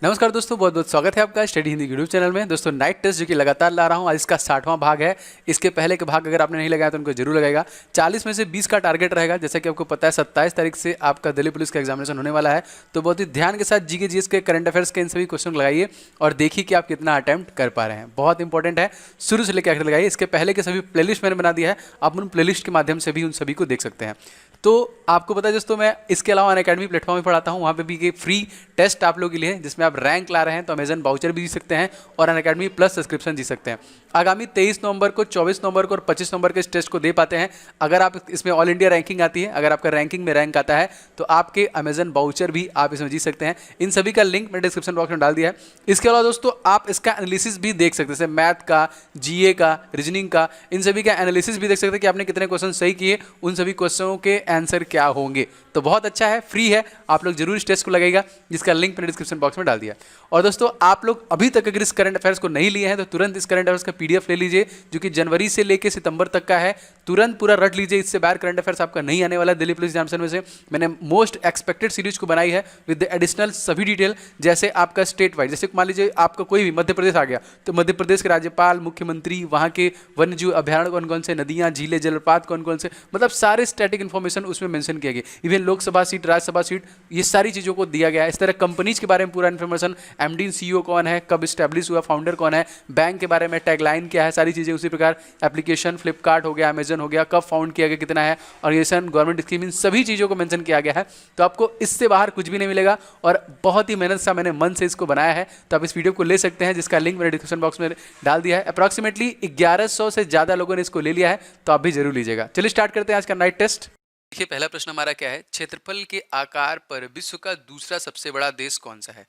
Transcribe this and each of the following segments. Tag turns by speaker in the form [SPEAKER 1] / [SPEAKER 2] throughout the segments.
[SPEAKER 1] नमस्कार दोस्तों, बहुत बहुत स्वागत है आपका स्टडी हिंदी यूट्यूब चैनल में। दोस्तों नाइट टेस्ट जो कि लगातार ला रहा हूं, आज इसका 60वां भाग है। इसके पहले के भाग अगर आपने नहीं लगाया तो उनको जरूर लगाएगा। 40 में से 20 का टारगेट रहेगा। जैसा कि आपको पता है 27 तारीख से आपका दिल्ली पुलिस का एग्जामिनेशन होने वाला है, तो बहुत ही ध्यान के साथ जीके जीएस के करंट अफेयर्स के इन सभी क्वेश्चन लगाइए और देखिए कि आप कितना अटेम्प्ट कर पा रहे हैं। बहुत इंपॉर्टेंट है, शुरू से लेकर आखिर लगाइए। इसके पहले के सभी प्लेलिस्ट मैंने बना दिया है, आप उन प्लेलिस्ट के माध्यम से भी उन सभी को देख सकते हैं। तो आपको पता है दोस्तों, मैं इसके अलावा अनअकैडमी प्लेटफॉर्म में पढ़ाता हूँ, वहाँ पे भी एक फ्री टेस्ट आप लोगों के लिए है, जिसमें आप रैंक ला रहे हैं तो अमेजन वाउचर भी जीत सकते हैं और अनअकैडमी प्लस सब्सक्रिप्शन जीत सकते हैं। आगामी 23 नवंबर को, 24 नवंबर को और 25 नवंबर के इस टेस्ट को दे पाते हैं। अगर आप इसमें ऑल इंडिया रैंकिंग आती है, अगर आपका रैंकिंग में रैंक आता है तो आपके अमेजन वाउचर भी आप इसमें जीत सकते हैं। इन सभी का लिंक मैंने डिस्क्रिप्शन बॉक्स में डाल दिया है। इसके अलावा दोस्तों आप इसका एनालिसिस भी देख सकते हैं, जैसे मैथ का, जीए का, रीजनिंग का, इन सभी का एनालिसिस भी देख सकते हैं कि आपने कितने क्वेश्चन सही किए, उन सभी क्वेश्चनों के आंसर क्या होंगे। तो बहुत अच्छा है, फ्री है, आप लोग जरूर इस टेस्ट को लगाइएगा, जिसका लिंक मैंने डिस्क्रिप्शन बॉक्स में डाल दिया। और दोस्तों आप लोग अभी तक अगर इस करंट अफेयर्स को नहीं लिए हैं तो तुरंत इस करंट अफेयर्स का पीडीएफ ले लीजिए, जो कि जनवरी से लेकर सितंबर तक का है। तुरंत पूरा रट लीजिए, इससे बाहर करंट अफेयर्स आपका नहीं आने वाला है। दिल्ली पुलिस एग्जामिनेशन में से मैंने मोस्ट एक्सपेक्टेड सीरीज को बनाई है विद एडिशनल सभी डिटेल, जैसे आपका स्टेट वाइज, जैसे मान लीजिए आपका कोई भी मध्य प्रदेश आ गया तो मध्य प्रदेश के राज्यपाल, मुख्यमंत्री, वहाँ के वन्य जीव अभ्यारण्य कौन कौन से, नदियाँ, झीलें, जलप्रपात कौन कौन से, मतलब सारे स्टैटिक इन्फॉर्मेशन उसमें मेंशन किया गया। Even Lok Sabha seat, Rajya Sabha seat, ये सारी चीज़ों को दिया गया है। इस तरह कंपनीज के बारे में पूरा इन्फॉर्मेशन, एमडी सीईओ कौन है, कब स्टैब्लिश हुआ, फाउंडर कौन है, बैंक के बारे में टैगलाइन क्या है, सारी चीज़ें। उसी प्रकार एप्लीकेशन फ्लिपकार्ट हो गया, अमेजन हो गया, कब फाउंड किया गया, कितना है, ऑर्गेनाइजेशन, गवर्नमेंट स्कीम, इन सभी चीज़ों को मेंशन किया गया है। तो आपको इससे बाहर कुछ भी नहीं मिलेगा और बहुत ही मेहनत से मैंने मन से इसको बनाया है। तो आप इस वीडियो को ले सकते हैं, जिसका लिंक मैंने डिस्क्रिप्शन बॉक्स में डाल दिया है। अप्रॉक्सीमेटली 1100 से ज़्यादा लोगों ने इसको ले लिया है, तो आप भी जरूर लीजिएगा। चलिए स्टार्ट करते हैं आज का नाइट टेस्ट। देखिए पहला प्रश्न हमारा क्या है, क्षेत्रफल के आकार पर विश्व का दूसरा सबसे बड़ा देश कौन सा है?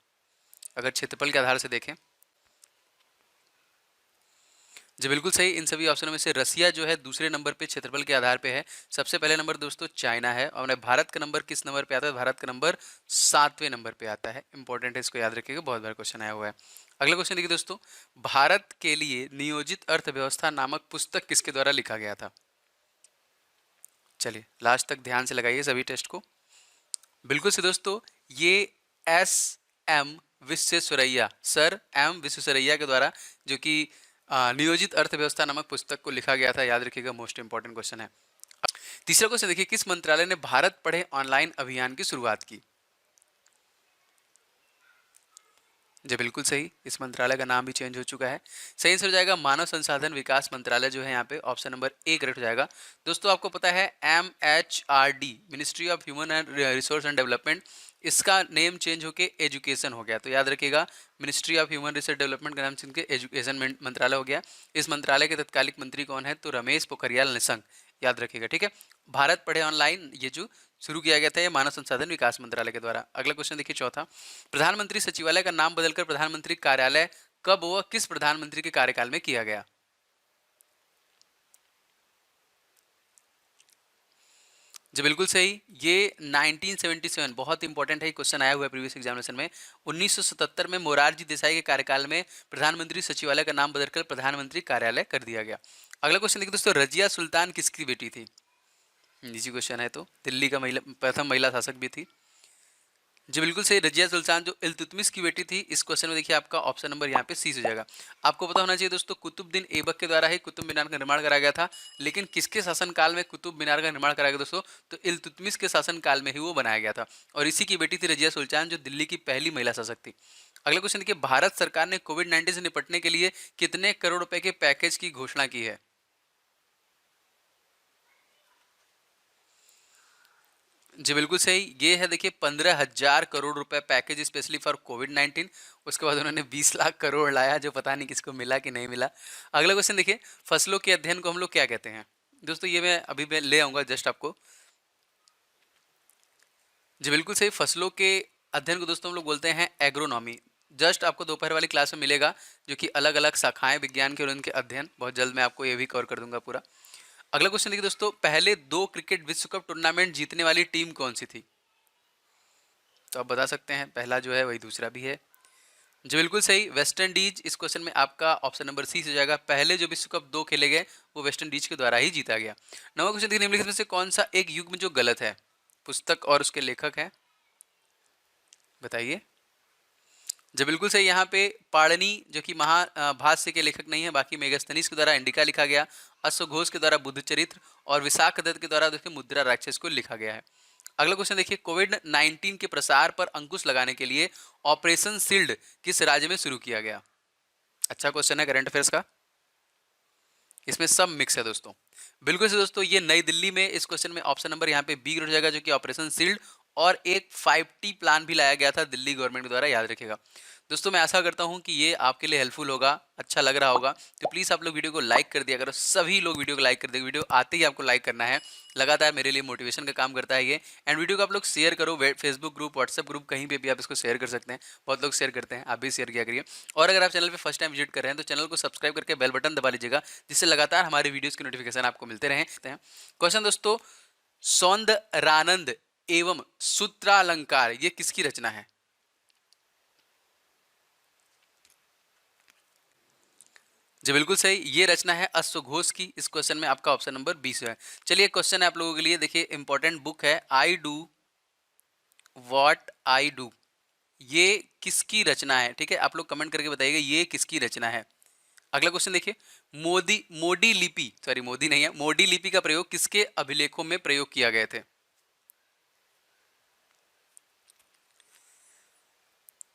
[SPEAKER 1] अगर क्षेत्रफल के आधार से देखें, जी बिल्कुल सही। इन सभी ऑप्शनों में से रसिया जो है दूसरे नंबर पे क्षेत्रफल के आधार पे है। सबसे पहले नंबर दोस्तों चाइना है। और भारत का नंबर किस नंबर पे आता है? भारत का नंबर 7वें नंबर पे आता है। इंपॉर्टेंट है, इसको याद रखिएगा, बहुत बार क्वेश्चन आया हुआ है। अगला क्वेश्चन देखिए दोस्तों, भारत के लिए नियोजित अर्थव्यवस्था नामक पुस्तक किसके द्वारा लिखा गया था? चलिए लास्ट तक ध्यान से लगाइए सभी टेस्ट को। बिल्कुल से दोस्तों, ये S M Visvesvaraya, sir M Visvesvaraya के द्वारा, जो कि नियोजित अर्थव्यवस्था नामक पुस्तक को लिखा गया था। याद रखिएगा, मोस्ट इंपॉर्टेंट क्वेश्चन है। तीसरा क्वेश्चन देखिए, किस मंत्रालय ने भारत पढ़े ऑनलाइन अभियान की शुरुआत की? जी बिल्कुल सही, इस मंत्रालय का नाम भी चेंज हो चुका है। सही आंसर हो जाएगा मानव संसाधन विकास मंत्रालय, जो है यहाँ पे ऑप्शन नंबर ए करेक्ट हो जाएगा। दोस्तों आपको पता है MHRD, ministry of human and resource and development, इसका नेम चेंज होके एजुकेशन हो गया। तो याद रखिएगा, ministry of human resource development का नाम चेंज के एजुकेशन मंत्रालय हो गया। इस मंत्रालय के तत्कालिक मंत्री कौन है? तो रमेश पोखरियाल निशंक, याद रखिएगा, ठीक है। भारत पढ़े ऑनलाइन ये जो शुरू किया गया था, ये मानव संसाधन विकास मंत्रालय के द्वारा। अगला क्वेश्चन देखिए चौथा, प्रधानमंत्री सचिवालय का नाम बदलकर प्रधानमंत्री कार्यालय कब व किस प्रधानमंत्री के कार्यकाल में किया गया? जी बिल्कुल सही, ये 1977, बहुत इंपॉर्टेंट है, क्वेश्चन आया हुआ है प्रीवियस एग्जामिनेशन में। 1977 में मोरारजी देसाई के कार्यकाल में प्रधानमंत्री सचिवालय का नाम बदलकर प्रधानमंत्री कार्यालय कर दिया गया। अगला क्वेश्चन देखिए दोस्तों, रजिया सुल्तान किसकी बेटी थी? इजी क्वेश्चन है, तो दिल्ली का प्रथम महिला शासक भी थी। जी बिल्कुल सही, रजिया सुल्तान जो इल्तुतमिश की बेटी थी। इस क्वेश्चन में देखिए आपका ऑप्शन नंबर यहाँ पे सी हो जाएगा। आपको पता होना चाहिए दोस्तों, कुतुबुद्दीन ऐबक के द्वारा ही कुतुब मीनार का निर्माण कराया गया था। लेकिन किसके शासनकाल में कुतुब मीनार का निर्माण कराया गया दोस्तों? तो इल्तुतमिश के शासनकाल में ही वो बनाया गया था। और इसी की बेटी थी रजिया सुल्तान, जो दिल्ली की पहली महिला शासक थी। अगला क्वेश्चन देखिए, भारत सरकार ने कोविड-19 से निपटने के लिए कितने करोड़ रुपए के पैकेज की घोषणा की है? जी बिल्कुल सही, ये है देखिए 15,000 करोड़ रुपए पैकेज स्पेशली फॉर कोविड-19। उसके बाद उन्होंने 20 लाख करोड़ लाया, जो पता नहीं किसको मिला कि नहीं मिला। अगला क्वेश्चन देखिए, फसलों के अध्ययन को हम लोग क्या कहते हैं? दोस्तों ये मैं अभी मैं ले आऊंगा जस्ट आपको। जी बिल्कुल सही, फसलों के अध्ययन को दोस्तों हम लोग बोलते हैं एग्रोनॉमी। जस्ट आपको दोपहर वाली क्लास में मिलेगा, जो कि अलग अलग शाखाएं विज्ञान के और उनके अध्ययन, बहुत जल्द मैं आपको ये भी कवर कर दूंगा पूरा। अगला क्वेश्चन देखिए दोस्तों, पहले 2 क्रिकेट विश्व कप टूर्नामेंट जीतने वाली टीम कौन सी थी? तो आप बता सकते हैं, पहला जो है वही दूसरा भी है। जी बिल्कुल सही, वेस्ट इंडीज। इस क्वेश्चन में आपका ऑप्शन नंबर सी हो जाएगा। पहले जो विश्व कप 2 खेले गए वो वेस्ट इंडीज के द्वारा ही जीता गया। नवा क्वेश्चन देखिए, निम्नलिखित में से कौन सा एक युग्म जो गलत है? पुस्तक और उसके लेखक हैं, बताइए। जी बिल्कुल सही। यहाँ पे पाणिनि जो कि महाभाष्य के लेखक नहीं है, बाकी मेगास्थनीज के द्वारा इंडिका लिखा गया, अश्वघोष के द्वारा बुद्ध चरित्र और विशाख दत्त के द्वारा देखिए मुद्रा राक्षस को लिखा गया है। अगला क्वेश्चन देखिए, कोविड-19 के प्रसार पर अंकुश लगाने के लिए ऑपरेशन शील्ड किस राज्य में शुरू किया गया? अच्छा क्वेश्चन है करंट अफेयर्स का, इसमें सब मिक्स है दोस्तों। बिल्कुल से दोस्तों, ये नई दिल्ली में इस क्वेश्चन में ऑप्शन नंबर यहाँ पे बी हो जाएगा, जो कि ऑपरेशन शील्ड और एक 5T प्लान भी लाया गया था दिल्ली गवर्नमेंट के द्वारा, याद रखिएगा दोस्तों। मैं आशा करता हूँ कि ये आपके लिए हेल्पफुल होगा, अच्छा लग रहा होगा, तो प्लीज़ आप लोग वीडियो को लाइक कर दिया करो, सभी लोग वीडियो को लाइक कर दिया, वीडियो आते ही आपको लाइक करना है, लगातार मेरे लिए मोटिवेशन का काम करता है ये। एंड वीडियो को आप लोग शेयर करो, फेसबुक ग्रुप, व्हाट्सएप ग्रुप, कहीं पे भी आप इसको शेयर कर सकते हैं, बहुत लोग शेयर करते हैं, आप भी शेयर किया करिए। और अगर आप चैनल पे फर्स्ट टाइम विजिट कर रहे हैं तो चैनल को सब्सक्राइब करके बेल बटन दबा लीजिएगा, जिससे लगातार हमारे वीडियोस की नोटिफिकेशन आपको मिलते रहें। क्वेश्चन दोस्तों, सौंदरानंद एवं सूत्रालंकार ये किसकी रचना है? जी बिल्कुल सही, ये रचना है अश्वघोष की। इस क्वेश्चन में आपका ऑप्शन नंबर 20 है। चलिए क्वेश्चन है आप लोगों के लिए, देखिए इंपॉर्टेंट बुक है, I do what I do, ये किसकी रचना है? ठीक है, आप लोग कमेंट करके बताइएगा ये किसकी रचना है। अगला क्वेश्चन देखिए, मोडी लिपि, सॉरी मोदी नहीं है, मोडी लिपि का प्रयोग किसके अभिलेखों में प्रयोग किया गए थे?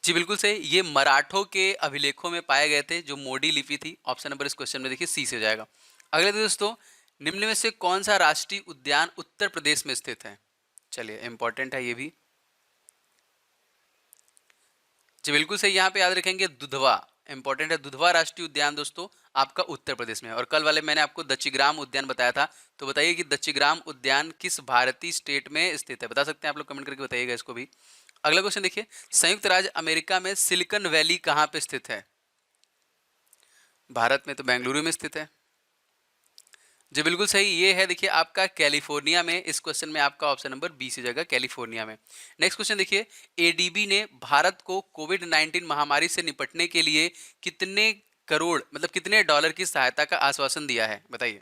[SPEAKER 1] जी बिल्कुल सही, ये मराठों के अभिलेखों में पाए गए थे, जो मोडी लिपि थी। ऑप्शन नंबर इस क्वेश्चन में देखिए सी से हो जाएगा। अगले दोस्तों, निम्न में से कौन सा राष्ट्रीय उद्यान उत्तर प्रदेश में स्थित है? चलिए इंपॉर्टेंट है ये भी। जी बिल्कुल सही, यहाँ पे याद रखेंगे दुधवा, इंपॉर्टेंट है, दुधवा राष्ट्रीय उद्यान दोस्तों आपका उत्तर प्रदेश में है। और कल वाले मैंने आपको दच्चीग्राम उद्यान बताया था, तो बताइए कि दच्चीग्राम उद्यान किस भारतीय स्टेट में स्थित है? बता सकते हैं आप लोग, कमेंट करके बताइएगा इसको भी। अगला क्वेश्चन देखिए, संयुक्त राज्य अमेरिका में सिलिकॉन वैली कहाँ पे स्थित है? भारत में तो बेंगलुरु में स्थित है। जी बिल्कुल सही, ये है देखिए आपका कैलिफोर्निया में। इस क्वेश्चन में आपका ऑप्शन नंबर बी से जाएगा, कैलिफोर्निया में। नेक्स्ट क्वेश्चन देखिए, एडीबी ने भारत को कोविड-19 महामारी से निपटने के लिए कितने करोड़ मतलब कितने डॉलर की सहायता का आश्वासन दिया है? बताइए।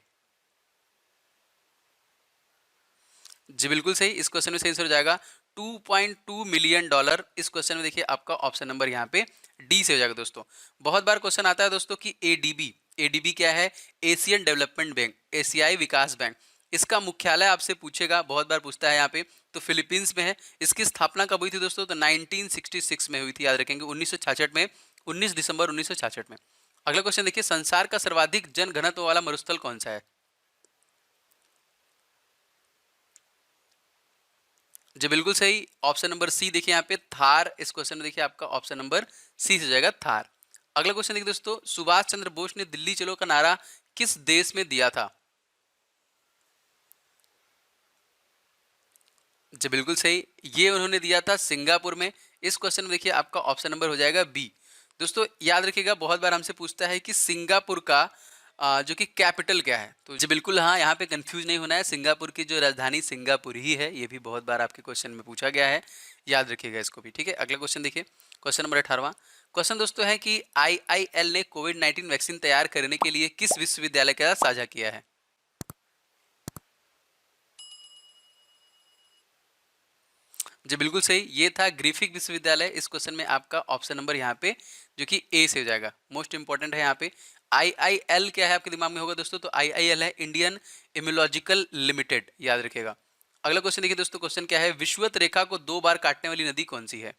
[SPEAKER 1] जी बिल्कुल सही, इस क्वेश्चन में सही आंसर हो जाएगा 2.2 मिलियन डॉलर। इस क्वेश्चन में देखिए आपका ऑप्शन नंबर यहाँ पे डी से हो जाएगा दोस्तों। बहुत बार क्वेश्चन आता है दोस्तों कि एडीबी, एडीबी क्या है? एशियन डेवलपमेंट बैंक, एशियाई विकास बैंक। इसका मुख्यालय आपसे पूछेगा, बहुत बार पूछता है यहाँ पे, तो फिलीपींस में है। इसकी स्थापना कब हुई थी दोस्तों? तो 1966 में हुई थी, याद रखेंगे 1966 में, 19 दिसंबर 1966 में। अगला क्वेश्चन देखिए, संसार का सर्वाधिक जनघनत्व वाला मरुस्थल कौन सा है? जी बिल्कुल सही, ऑप्शन नंबर सी देखिए यहाँ पे थार। इस क्वेश्चन में देखिए आपका ऑप्शन नंबर सी से जाएगा, थार। अगला क्वेश्चन देखिए दोस्तों, सुभाष चंद्र बोस ने दिल्ली चलो का नारा किस देश में दिया था? जी बिल्कुल सही, ये उन्होंने दिया था सिंगापुर में। इस क्वेश्चन में देखिए आपका ऑप्शन नंबर हो जाएगा बी। दोस्तों याद रखिएगा, बहुत बार हमसे पूछता है कि सिंगापुर का जो कि कैपिटल क्या है, तो जी बिल्कुल हाँ, यहाँ पे कंफ्यूज नहीं होना है, सिंगापुर की जो राजधानी सिंगापुर ही है। ये भी बहुत बार आपके क्वेश्चन में पूछा गया है, याद रखिएगा इसको भी। ठीक है, अगला क्वेश्चन देखिए, क्वेश्चन नंबर 18वां क्वेश्चन दोस्तों है कि IIL ने कोविड-19 वैक्सीन तैयार करने के लिए किस विश्वविद्यालय के साथ साझा किया है? जी बिल्कुल सही, ये था ग्रिफिक विश्वविद्यालय। इस क्वेश्चन में आपका ऑप्शन नंबर यहाँ पे जो कि ए से हो जाएगा, मोस्ट इंपॉर्टेंट है यहाँ पे। IIL क्या है आपके दिमाग में होगा दोस्तों? तो IIL है इंडियन इम्यूलॉजिकल लिमिटेड, याद रखिएगा। अगला क्वेश्चन देखिए दोस्तों, क्वेश्चन क्या है, विषुवत रेखा को 2 बार काटने वाली नदी कौन सी है?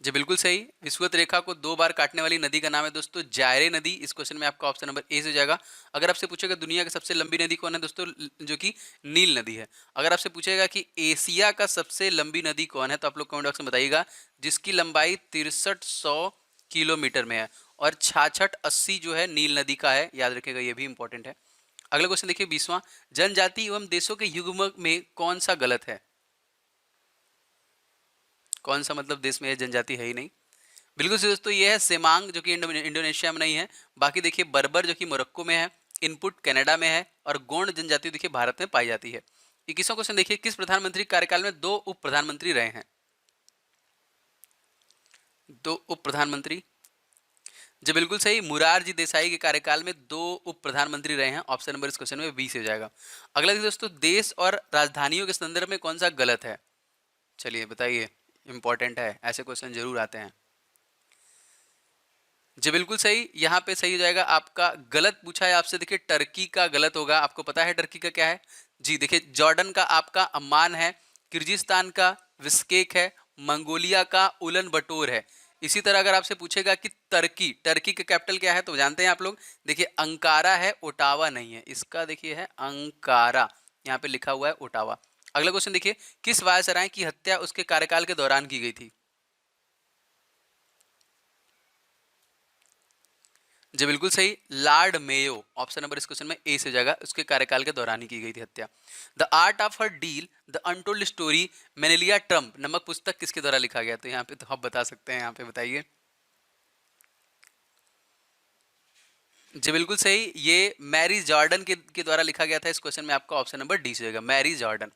[SPEAKER 1] जी बिल्कुल सही, विषुवत रेखा को 2 बार काटने वाली नदी का नाम है दोस्तों जायरे नदी। इस क्वेश्चन में आपका ऑप्शन नंबर ए से हो जाएगा। अगर आपसे पूछेगा दुनिया की सबसे लंबी नदी कौन है दोस्तों, जो कि नील नदी है। अगर आपसे पूछेगा कि एशिया का सबसे लंबी नदी कौन है, तो आप लोग कमेंट बॉक्स में बताइएगा, जिसकी लंबाई 6300 किलोमीटर में है, और 6680 जो है नील नदी का है, याद रखिएगा, ये भी इंपॉर्टेंट है। अगला क्वेश्चन देखिए 20वां, जनजाति एवं देशों के युग्म में कौन सा गलत है? कौन सा मतलब देश में है, जनजाति है ही नहीं। बिल्कुल सही दोस्तों, ये है सेमांग, जो कि इंडोनेशिया में नहीं है। बाकी देखिए बर्बर जो कि मोरक्को में है, इनपुट कनाडा में है, और गोंड जनजाति देखिए भारत में पाई जाती है। 21वां क्वेश्चन देखिए, किस प्रधानमंत्री कार्यकाल में 2 उप प्रधानमंत्री रहे हैं? 2 उप प्रधानमंत्री, जी बिल्कुल सही, मुरारजी देसाई के कार्यकाल में 2 उप प्रधानमंत्री रहे हैं। ऑप्शन नंबर इस क्वेश्चन में बी से हो जाएगा। अगला देखिए दोस्तों, देश और राजधानियों के संदर्भ में कौन सा गलत है? चलिए बताइए, इंपॉर्टेंट है, ऐसे क्वेश्चन जरूर आते हैं। जी बिल्कुल सही, यहाँ पे सही हो जाएगा आपका। गलत पूछा है आपसे, देखिए टर्की का गलत होगा। आपको पता है टर्की का क्या है? जी देखिए, जॉर्डन का आपका अम्मान है, किर्गिस्तान का बिश्केक है, मंगोलिया का उलन बटोर है। इसी तरह अगर आपसे पूछेगा कि टर्की, टर्की का कैपिटल क्या है, तो जानते हैं आप लोग, देखिए अंकारा है, ओटावा नहीं है। इसका देखिए है अंकारा, यहाँ पे लिखा हुआ है ओटावा। अगला क्वेश्चन देखिए, किस वायसराय की हत्या उसके कार्यकाल के दौरान की गई थी? जी बिल्कुल सही, लॉर्ड मेयो। ऑप्शन नंबर इस क्वेश्चन में ए से हो जाएगा, उसके कार्यकाल के दौरान ही की गई थी हत्या। The art of her deal, the untold story, Melania Trump नमक पुस्तक किसके द्वारा लिखा गया? तो यहाँ पे तो आप बता सकते हैं, यहाँ पे बताइए। जी बिल्कुल सही, ये मैरी जॉर्डन के द्वारा लिखा गया था। इस क्वेश्चन में आपका ऑप्शन नंबर डी से होगा, मैरी जॉर्डन।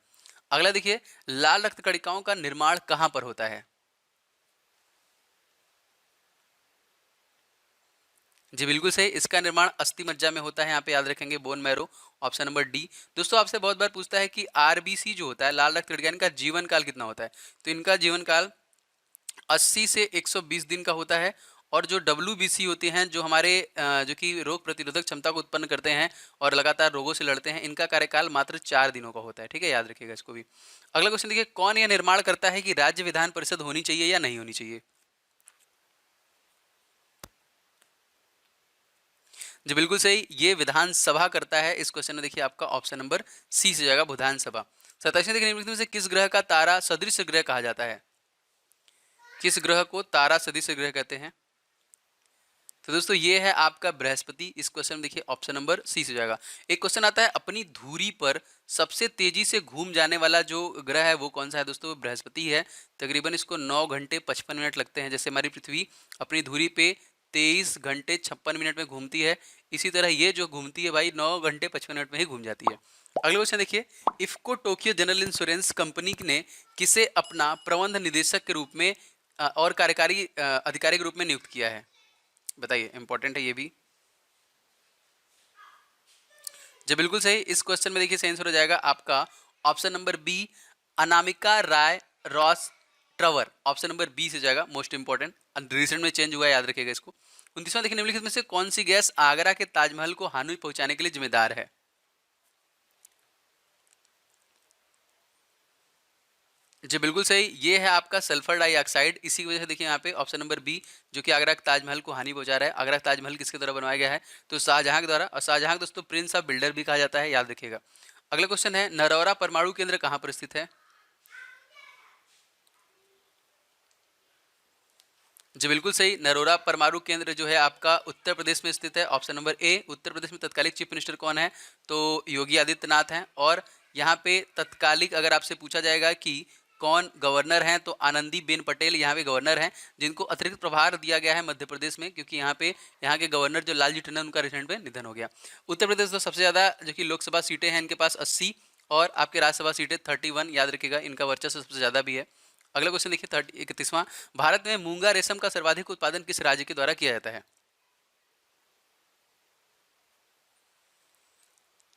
[SPEAKER 1] अगला देखिए, लाल रक्त कणिकाओं का निर्माण कहाँ पर होता है? जी बिल्कुल सही, इसका निर्माण अस्थि मज्जा में होता है, यहाँ पे याद रखेंगे bone marrow. Option number D. दोस्तों आपसे बहुत बार पूछता है कि आरबीसी जो होता है, लाल रक्त कणिका, इनका जीवन काल कितना होता है? तो इनका जीवन काल 80 से 120 दिन का होता है। और जो डब्ल्यूबीसी होते हैं, जो हमारे जो कि रोग प्रतिरोधक क्षमता को उत्पन्न करते हैं और लगातार रोगों से लड़ते हैं, इनका कार्यकाल मात्र 4 दिनों का होता है। ठीक है, याद रखिएगा इसको भी। अगला क्वेश्चन देखिए, कौन यह निर्माण करता है कि राज्य विधान परिषद होनी चाहिए या नहीं होनी चाहिए? जी बिल्कुल सही, ये विधानसभा करता है। इस क्वेश्चन में देखिए आपका ऑप्शन नंबर सी से जाएगा, विधानसभा। 27वें देखिए, निम्नलिखित में से किस ग्रह का तारा सदृश ग्रह कहा जाता है? किस ग्रह को तारा सदृश ग्रह कहते हैं? तो दोस्तों ये है आपका बृहस्पति। इस क्वेश्चन में देखिए ऑप्शन नंबर सी से जाएगा। एक क्वेश्चन आता है, अपनी धुरी पर सबसे तेजी से घूम जाने वाला जो ग्रह है वो कौन सा है? दोस्तों बृहस्पति है। तकरीबन इसको 9 घंटे 55 मिनट लगते हैं। जैसे हमारी पृथ्वी अपनी धुरी पे 23 घंटे 56 मिनट में घूमती है, इसी तरह ये जो घूमती है भाई 9 घंटे 55 मिनट में ही घूम जाती है। अगला क्वेश्चन देखिए, IFFCO Tokyo general insurance company ने किसे अपना प्रबंध निदेशक के रूप में और कार्यकारी अधिकारी के रूप में नियुक्त किया है? बताइए, इंपॉर्टेंट है ये भी। जी बिल्कुल सही, इस क्वेश्चन में देखिए सही आंसर हो जाएगा आपका ऑप्शन नंबर बी, अनामिका राय रॉस ट्रवर। ऑप्शन नंबर बी से जाएगा, मोस्ट इंपॉर्टेंट, रिसेंट में चेंज हुआ है, याद रखिएगा इसको। 29वां देखिए, निम्नलिखित में से कौन सी गैस आगरा के ताजमहल को हानि पहुंचाने के लिए जिम्मेदार है? जी बिल्कुल सही, ये है आपका सल्फर डाइऑक्साइड। इसी की वजह से देखिए यहाँ पे ऑप्शन नंबर बी, जो कि आगरा के ताजमहल को हानि पहुंचा रहा है। आगरा का ताजमहल किसके द्वारा बनवाया गया है? तो शाहजहां के द्वारा। और शाहजहां को दोस्तों प्रिंस ऑफ बिल्डर भी कहा जाता है, याद रखिएगा। अगला क्वेश्चन है, नरौरा परमाणु केंद्र कहाँ पर स्थित है? जी बिल्कुल सही, नरोरा परमाणु केंद्र जो है आपका उत्तर प्रदेश में स्थित है। Option number A. Uttar Pradesh में तत्कालिक चीफ मिनिस्टर कौन है? तो योगी आदित्यनाथ हैं। और यहाँ पे तत्कालिक अगर आपसे पूछा जाएगा कि कौन गवर्नर हैं, तो आनंदीबेन पटेल यहाँ पे गवर्नर हैं, जिनको अतिरिक्त प्रभार दिया गया है मध्य प्रदेश में, क्योंकि यहाँ पे यहाँ के गवर्नर जो लालजी टंडन, उनका रिसेंट में निधन हो गया। उत्तर प्रदेश तो सबसे ज़्यादा जो कि लोकसभा सीटें हैं इनके पास 80, और आपके राज्यसभा सीटें 31, याद रखिएगा, इनका वर्चस्व सबसे ज़्यादा भी है। अगला क्वेश्चन देखिए 31वां, भारत में मूंगा रेशम का सर्वाधिक उत्पादन किस राज्य के द्वारा किया जाता है?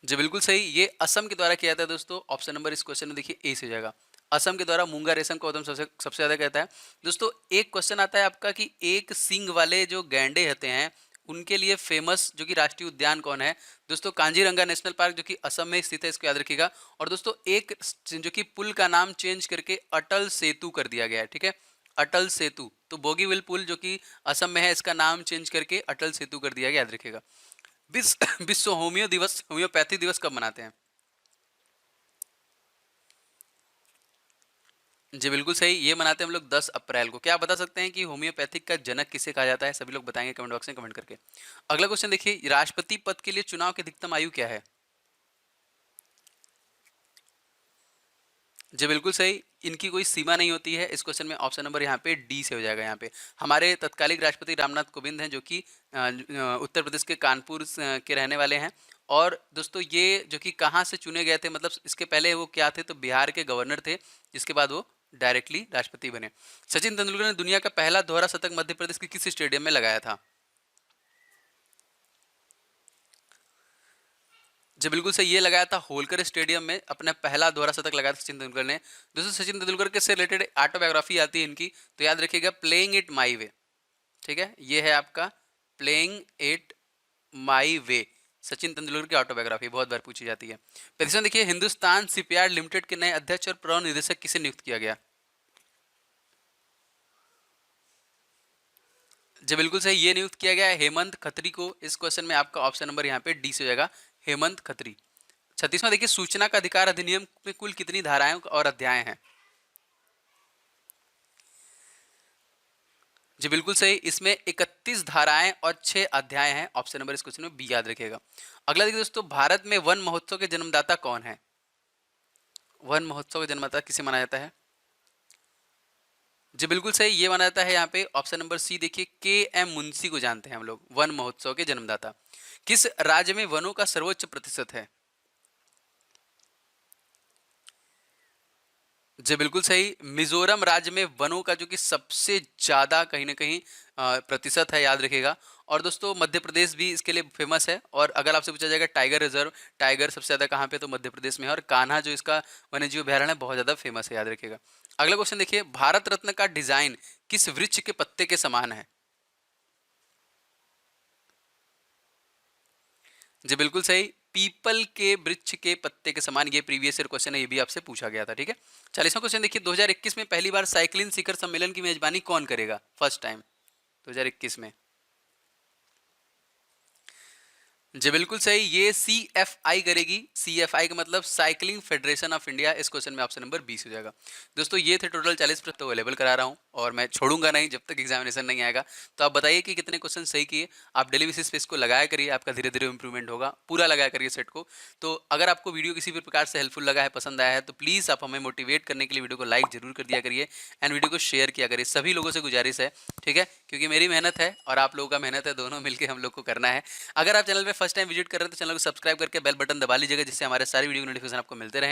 [SPEAKER 1] जी बिल्कुल सही, ये असम के द्वारा किया जाता है दोस्तों। ऑप्शन नंबर इस क्वेश्चन में देखिए ए से हो जाएगा, असम के द्वारा मूंगा रेशम का उत्पादन सबसे सबसे ज्यादा कहता है। दोस्तों एक क्वेश्चन आता है आपका कि एक सींग वाले जो गैंडे होते हैं, उनके लिए फेमस जो कि राष्ट्रीय उद्यान कौन है? दोस्तों कांजीरंगा नेशनल पार्क, जो कि असम में स्थित है, इसको याद रखिएगा। और दोस्तों एक जो कि पुल का नाम चेंज करके अटल सेतु कर दिया गया है, ठीक है, अटल सेतु। तो बोगीविल पुल जो कि असम में है, इसका नाम चेंज करके अटल सेतु कर दिया गया, याद रखिएगा। विश्व विश्व होम्यो दिवस, होम्योपैथी दिवस कब मनाते हैं? जी बिल्कुल सही, ये मनाते हैं हम लोग 10 अप्रैल को। क्या आप बता सकते हैं कि होम्योपैथिक का जनक किसे कहा जाता है? सभी लोग बताएंगे कमेंट बॉक्स में कमेंट करके। अगला क्वेश्चन देखिए, राष्ट्रपति पद के लिए चुनाव की अधिकतम आयु क्या है? जी बिल्कुल सही, इनकी कोई सीमा नहीं होती है। इस क्वेश्चन में ऑप्शन नंबर यहाँ पे डी से हो जाएगा। यहाँ पे हमारे तत्कालिक राष्ट्रपति रामनाथ कोविंद हैं, जो कि उत्तर प्रदेश के कानपुर के रहने वाले हैं। और दोस्तों ये जो कि कहाँ से चुने गए थे, मतलब इसके पहले वो क्या थे? तो बिहार के गवर्नर थे, जिसके बाद वो डायरेक्टली राष्ट्रपति बने। सचिन तेंदुलकर ने दुनिया का पहला दोहरा शतक मध्य प्रदेश के किस स्टेडियम में लगाया था? जी बिल्कुल सही, ये लगाया था होलकर स्टेडियम में, अपना पहला दोहरा शतक लगाया था सचिन तेंदुलकर ने। दोस्तों सचिन तेंदुलकर के से रिलेटेड ऑटोबायोग्राफी आती है इनकी, तो याद रखिएगा प्लेइंग इट माई वे। ठीक है, ये है आपका प्लेइंग इट माई वे, सचिन तेंदुलकर की ऑटोबायोग्राफी, बहुत बार पूछी जाती है। प्रश्न देखिए, हिंदुस्तान शिपयार्ड लिमिटेड के नए अध्यक्ष और प्रबंध निदेशक किसे नियुक्त किया गया? जी बिल्कुल सही, ये नियुक्त किया गया है हेमंत खत्री को। इस क्वेश्चन में आपका ऑप्शन नंबर यहाँ पे डी से हो जाएगा, हेमंत खत्री। 36वां देखिए, सूचना का अधिकार अधिनियम में कुल कितनी धाराएं और अध्याय हैं? जी बिल्कुल सही, इसमें 31 धाराएं और 6 अध्याय हैं। ऑप्शन नंबर इस क्वेश्चन में बी याद रखिएगा। अगला देखिए दोस्तों, भारत में वन महोत्सव के जन्मदाता कौन है? वन महोत्सव का जन्मदाता किसे माना जाता है? जी बिल्कुल सही, ये माना जाता है यहाँ पे ऑप्शन नंबर सी देखिए, के एम मुंशी को जानते हैं हम लोग वन महोत्सव के जन्मदाता। किस राज्य में वनों का सर्वोच्च प्रतिशत है? जी बिल्कुल सही, मिजोरम राज्य में वनों का जो कि सबसे ज्यादा कहीं ना कहीं प्रतिशत है, याद रखिएगा। और दोस्तों मध्य प्रदेश भी इसके लिए फेमस है। और अगर आपसे पूछा जाएगा टाइगर रिजर्व, टाइगर सबसे ज्यादा कहाँ पे, तो मध्य प्रदेश में है। और कान्हा जो इसका वन्यजीव अभयारण्य है, बहुत ज्यादा फेमस है, याद रखिएगा। अगला क्वेश्चन देखिए, भारत रत्न का डिजाइन किस वृक्ष के पत्ते के समान है? जी बिल्कुल सही, पीपल के वृक्ष के पत्ते के समान। ये प्रीवियस ईयर क्वेश्चन है, ये भी आपसे पूछा गया था। ठीक है, 40वां क्वेश्चन देखिए, 2021 में पहली बार साइक्लिन शिखर सम्मेलन की मेजबानी कौन करेगा फर्स्ट टाइम 2021 में? जी बिल्कुल सही, ये सी एफ आई करेगी। सी एफ आई का मतलब साइकिलिंग फेडरेशन ऑफ इंडिया। इस क्वेश्चन में ऑप्शन नंबर 20 हो जाएगा। दोस्तों ये थे टोटल 40 प्रश्न, तो अवेलेबल करा रहा हूँ और मैं छोड़ूंगा नहीं जब तक एग्जामिनेशन नहीं आएगा। तो आप बताइए कि कितने क्वेश्चन सही किए। आप डेली बेसिस पे इसको लगाया करिए, आपका धीरे धीरे इंप्रूवमेंट होगा। पूरा लगाया करिए सेट को। तो अगर आपको वीडियो किसी भी प्रकार से हेल्पफुल लगा है, पसंद आया है, तो प्लीज़ आप हमें मोटिवेट करने के लिए वीडियो को लाइक जरूर कर दिया करिए एंड वीडियो को शेयर किया करिए। सभी लोगों से गुजारिश है, ठीक है, क्योंकि मेरी मेहनत है और आप लोगों का मेहनत है, दोनों मिलकर हम लोग को करना है। अगर आप चैनल पे फर्स्ट टाइम विजिट कर रहे हैं तो चैनल को सब्सक्राइब करके बेल बटन दबा लीजिएगा, जिससे हमारे सारी वीडियो नोटिफिकेशन आपको मिलते रहे।